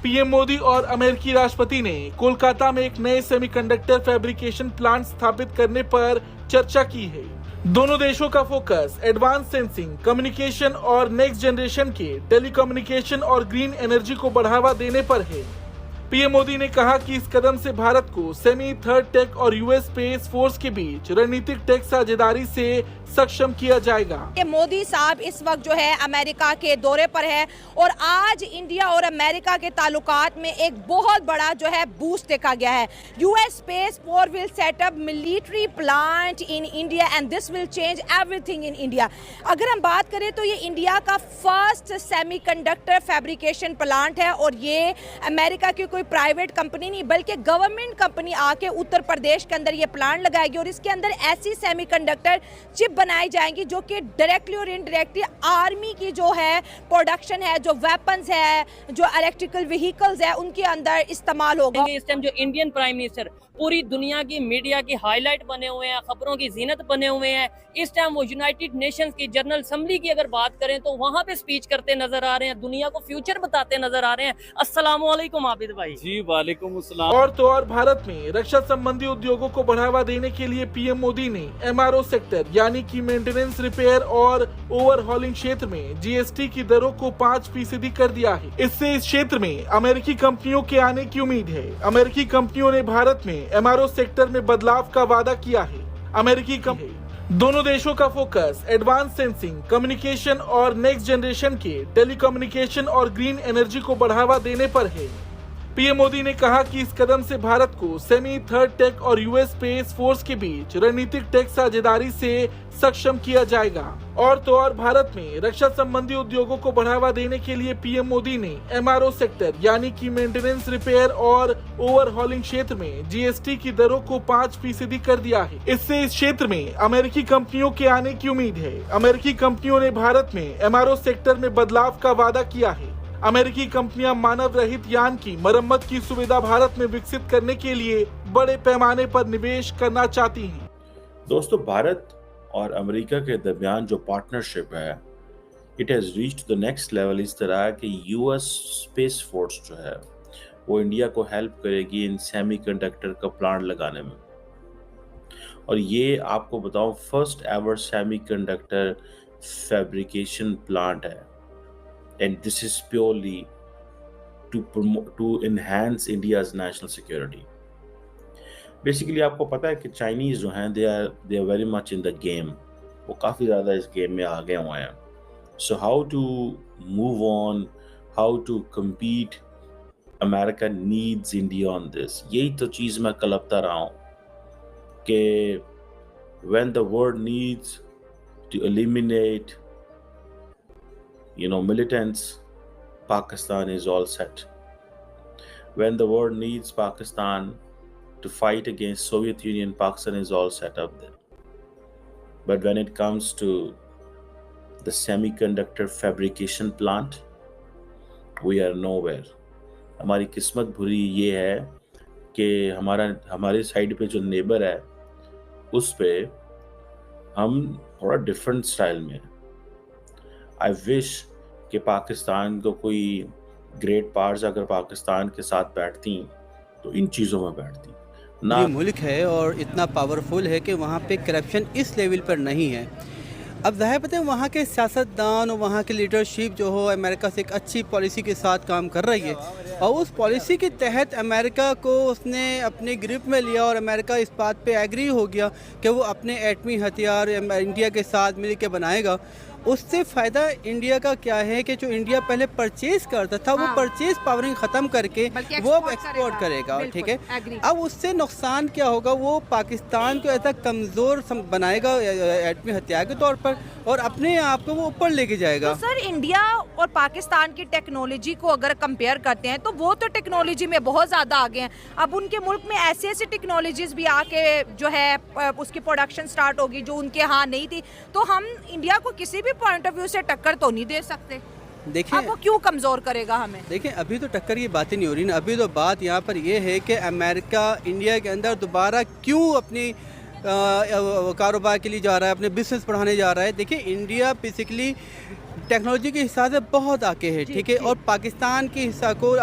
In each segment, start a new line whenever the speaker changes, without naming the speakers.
PM Modi और अमेरिकी राष्ट्रपति ने कोलकाता में एक नए सेमीकंडक्टर फैब्रिकेशन प्लांट स्थापित करने पर चर्चा की है। दोनों देशों का फोकस एडवांस सेंसिंग, कम्युनिकेशन और नेक्स्ट जनरेशन के टेलीकम्युनिकेशन और ग्रीन एनर्जी को बढ़ावा देने पर है। पीएम मोदी ने कहा कि इस कदम से भारत को सेमी, थर्ड टेक और यूएस स्पेस फोर्स के बीच रणनीतिक टेक साझेदारी से सक्षम किया जाएगा।
मोदी साहब इस वक्त जो है अमेरिका के दौरे पर है और आज इंडिया और अमेरिका के ताल्लुकात में एक बहुत बड़ा जो है बूस्ट देखा गया है। US space force will set up military plant in India and this will change everything in India. अगर हम बात करें तो ये इंडिया का फर्स्ट सेमीकंडक्टर फैब्रिकेशन प्लांट है और ये अमेरिका की कोई प्राइवेट कंपनी नहीं बल्कि गवर्नमेंट कंपनी आके उत्तर प्रदेश के अंदर ये प्लांट लगाएगी और इसके अंदर ऐसी सेमीकंडक्टर चिप बनाई जाएंगी जो कि डायरेक्टली और इनडायरेक्टली आर्मी की जो है प्रोडक्शन है, जो वेपन्स है, जो इलेक्ट्रिकल व्हीकल्स है, उनके अंदर इस्तेमाल होगा।
इस टाइम जो इंडियन प्राइम मिनिस्टर पूरी दुनिया की मीडिया की हाईलाइट बने हुए हैं, खबरों की जीनत बने हुए हैं। इस टाइम वो यूनाइटेड नेशंस की जनरल असेंबली की अगर बात करें तो वहां पे स्पीच करते नजर आ रहे हैं, दुनिया को फ्यूचर बताते नजर आ रहे हैं। अस्सलाम वालेकुम आबिद भाई।
जी वालेकुम अस्सलाम।
और तो और भारत में रक्षा संबंधी उद्योगों को बढ़ावा देने के लिए पीएम मोदी ने एमआरओ सेक्टर यानी कि मेंटेनेंस, रिपेयर और ओवरहॉलिंग क्षेत्र में जीएसटी की दरों को 5% कर दिया है। इससे इस क्षेत्र में अमेरिकी कंपनियों के आने की उम्मीद है। अमेरिकी कंपनियों ने भारत में एमआरओ सेक्टर में बदलाव का वादा किया है। अमेरिकी कंपनी दोनों देशों का फोकस एडवांस सेंसिंग, कम्युनिकेशन और नेक्स्ट जनरेशन के टेलीकम्युनिकेशन और ग्रीन एनर्जी को बढ़ावा देने पर है। पीएम मोदी ने कहा कि इस कदम से भारत को सेमी, थर्ड टेक और यूएस स्पेस फोर्स के बीच रणनीतिक टेक साझेदारी से सक्षम किया जाएगा। और तो और भारत में रक्षा संबंधी उद्योगों को बढ़ावा देने के लिए पीएम मोदी ने एमआरओ सेक्टर यानी कि मेंटेनेंस, रिपेयर और ओवरहॉलिंग क्षेत्र में जीएसटी की दरों को 5% कर दिया है। इससे इस क्षेत्र में अमेरिकी कंपनियों के आने की उम्मीद है। अमेरिकी कंपनियों ने भारत में एमआरओ सेक्टर में बदलाव का वादा किया है। अमेरिकी कंपनियां मानव रहित यान की मरम्मत की सुविधा भारत में विकसित करने के लिए बड़े पैमाने पर निवेश करना चाहती हैं।
दोस्तों, भारत और अमेरिका के दरमियान जो पार्टनरशिप है, it has reached the next level इस तरह कि यूएस स्पेस फोर्स जो है वो इंडिया को हेल्प करेगी इन सेमीकंडक्टर का प्लांट लगाने में। और ये आपको बताऊं, first ever semiconductor fabrication plant है। And this is purely to enhance India's national security. Basically, आपको पता है कि चाइनीज जो हैं they are very much in the game. वो काफ़ी ज़्यादा इस गेम में आगे हुए हैं। So how to move on, how to compete, America needs India on this. यही तो चीज़ मैं कलपता रहा हूँ कि when the world needs to eliminate militants, Pakistan is all set. When the world needs Pakistan to fight against Soviet Union, Pakistan is all set up there. But when it comes to the semiconductor fabrication plant, we are nowhere. हमारी किस्मत बुरी ये है कि हमारे side पे जो neighbour है उस पे हम थोड़ा डिफरेंट स्टाइल में। आई विश कि पाकिस्तान को कोई ग्रेट पावर्स अगर पाकिस्तान के साथ बैठती तो इन चीज़ों में बैठती ना।
ये मुल्क है और इतना पावरफुल है कि वहाँ पे करप्शन इस लेवल पर नहीं है। अब ज़ाहिर पता है वहाँ के सियासतदान और वहाँ की लीडरशिप जो हो अमेरिका से एक अच्छी पॉलिसी के साथ काम कर रही है और उस पॉलिसी के तहत अमेरिका को उसने अपने ग्रिप में लिया और अमेरिका इस बात पे एग्री हो गया कि वो अपने एटमी हथियार इंडिया के साथ मिल के बनाएगा। उससे फ़ायदा इंडिया का क्या है कि जो इंडिया पहले परचेज करता था वो परचेज पावरिंग ख़त्म करके वो अब एक्सपोर्ट करेगा। ठीक है, अब उससे नुकसान क्या होगा, वो पाकिस्तान को ऐसा कमज़ोर बनाएगा एटमी हथियार के तौर पर और अपने आप को वो ऊपर लेके जाएगा।
तो सर, इंडिया और पाकिस्तान की टेक्नोलॉजी को अगर कंपेयर करते हैं तो वो तो टेक्नोलॉजी में बहुत ज़्यादा आगे हैं। अब उनके मुल्क में ऐसी ऐसी टेक्नोलॉजीज भी आके जो है उसकी प्रोडक्शन स्टार्ट होगी जो उनके यहाँ नहीं थी। तो हम इंडिया को किसी भी पॉइंट ऑफ व्यू से टक्कर तो नहीं दे सकते। देखिए वो क्यों कमज़ोर करेगा हमें।
देखिए अभी तो टक्कर की बातें नहीं हो रही ना। अभी तो बात यहाँ पर ये है कि अमेरिका इंडिया के अंदर दोबारा क्यों अपनी कारोबार के लिए जा रहा है, अपने बिजनेस बढ़ाने जा रहा है। देखिए इंडिया बेसिकली टेक्नोलॉजी के हिसाब से बहुत आगे है, ठीक है, और पाकिस्तान के हिस्सा को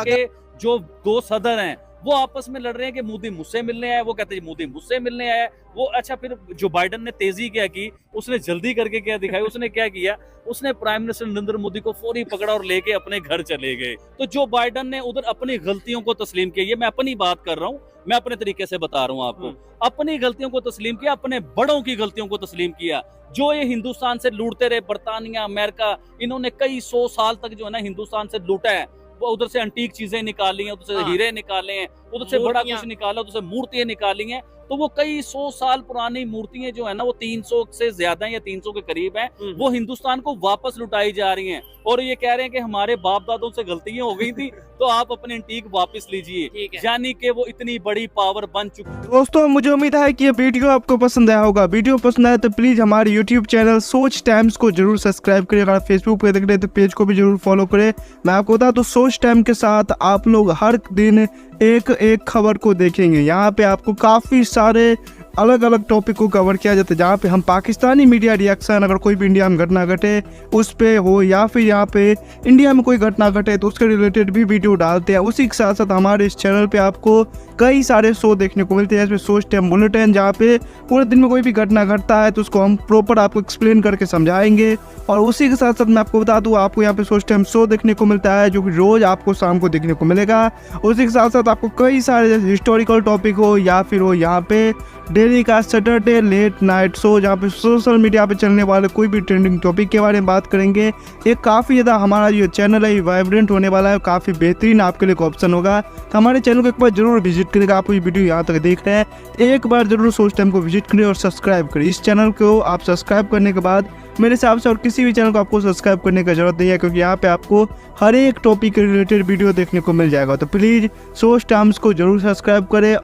जो दो सदर हैं वो आपस में लड़ रहे हैं कि मोदी मुझसे मिलने आया, वो कहते हैं मोदी मुझसे मिलने आया। वो अच्छा, फिर जो बाइडन ने तेजी क्या की, उसने जल्दी करके क्या दिखाई, उसने क्या किया, उसने प्राइम मिनिस्टर नरेंद्र मोदी को फौरी पकड़ा और लेके अपने घर चले गए। तो जो बाइडन ने उधर अपनी गलतियों को तस्लीम किया, ये मैं अपनी बात कर रहा हूँ, मैं अपने तरीके से बता रहा हूँ आपको, अपनी गलतियों को तस्लीम किया, अपने बड़ों की गलतियों को तस्लीम किया। जो ये हिंदुस्तान से लूटते रहे, बर्तानिया, अमेरिका, इन्होंने कई 100 साल तक जो है ना हिंदुस्तान से लूटा है। वो उधर से एंटीक चीजें निकाली हैं, उधर से हीरे निकाले हैं, उधर से बड़ा कुछ निकाला, उधर से मूर्तियां निकाली हैं। तो वो कई 100 साल पुरानी मूर्तियां जो है ना, वो 300 से ज्यादा या 300 के करीब हैं, वो हिंदुस्तान को वापस लुटाई जा रही हैं। और ये कह रहे हैं कि हमारे बाप दादों से गलतियां हो गई थी, तो आप अपने एंटीक वापस लीजिए, यानी कि वो इतनी बड़ी पावर बन चुकी है।
दोस्तों, मुझे उम्मीद है कि ये वीडियो आपको पसंद आया होगा। वीडियो पसंद आया तो प्लीज़ हमारे यूट्यूब चैनल सोच टाइम्स को जरूर सब्सक्राइब करें। अगर फेसबुक पे देख रहे हैं तो पेज को भी जरूर फॉलो करें। मैं आपको बता दूं, सोच टाइम के साथ आप लोग हर दिन एक एक खबर को देखेंगे। यहाँ पे आपको काफ़ी सारे अलग अलग टॉपिक को कवर किया जाता है, जहाँ पे हम पाकिस्तानी मीडिया रिएक्शन, अगर कोई भी इंडिया में घटना घटे उस पे हो, या फिर यहाँ पे इंडिया में कोई घटना घटे तो उसके रिलेटेड भी वीडियो डालते हैं। उसी के साथ साथ हमारे इस चैनल पे आपको कई सारे शो देखने को मिलते हैं, जैसे सोच टाइम बुलेटिन, जहाँ पे पूरे दिन में कोई भी घटना घटता है तो उसको हम प्रॉपर आपको एक्सप्लेन करके समझाएंगे। और उसी के साथ साथ मैं आपको बता दूँ, आपको यहाँ पे सोच टाइम शो देखने को मिलता है, जो कि रोज़ आपको शाम को देखने को मिलेगा। उसी के साथ साथ आपको कई सारे जैसे हिस्टोरिकल टॉपिक हो, या फिर हो यहाँ पे डेली का सैटरडे लेट नाइट शो, जहाँ पे सोशल मीडिया पे चलने वाले कोई भी ट्रेंडिंग टॉपिक के बारे में बात करेंगे। ये काफ़ी ज़्यादा हमारा जो चैनल है वाइब्रेंट होने वाला है, काफ़ी बेहतरीन आपके लिए ऑप्शन होगा। तो हमारे चैनल को एक बार जरूर विजिट करेगा। आप ये वीडियो यहाँ तक देख रहे हैं, एक बार जरूर सोच टाइम को विजिट करें और सब्सक्राइब करें। इस चैनल को आप सब्सक्राइब करने के बाद मेरे हिसाब से और किसी भी चैनल को आपको सब्सक्राइब करने की जरूरत नहीं है, क्योंकि यहाँ पे आपको हर एक टॉपिक के रिलेटेड वीडियो देखने को मिल जाएगा। तो प्लीज़ सोच टाइम्स को जरूर सब्सक्राइब करें।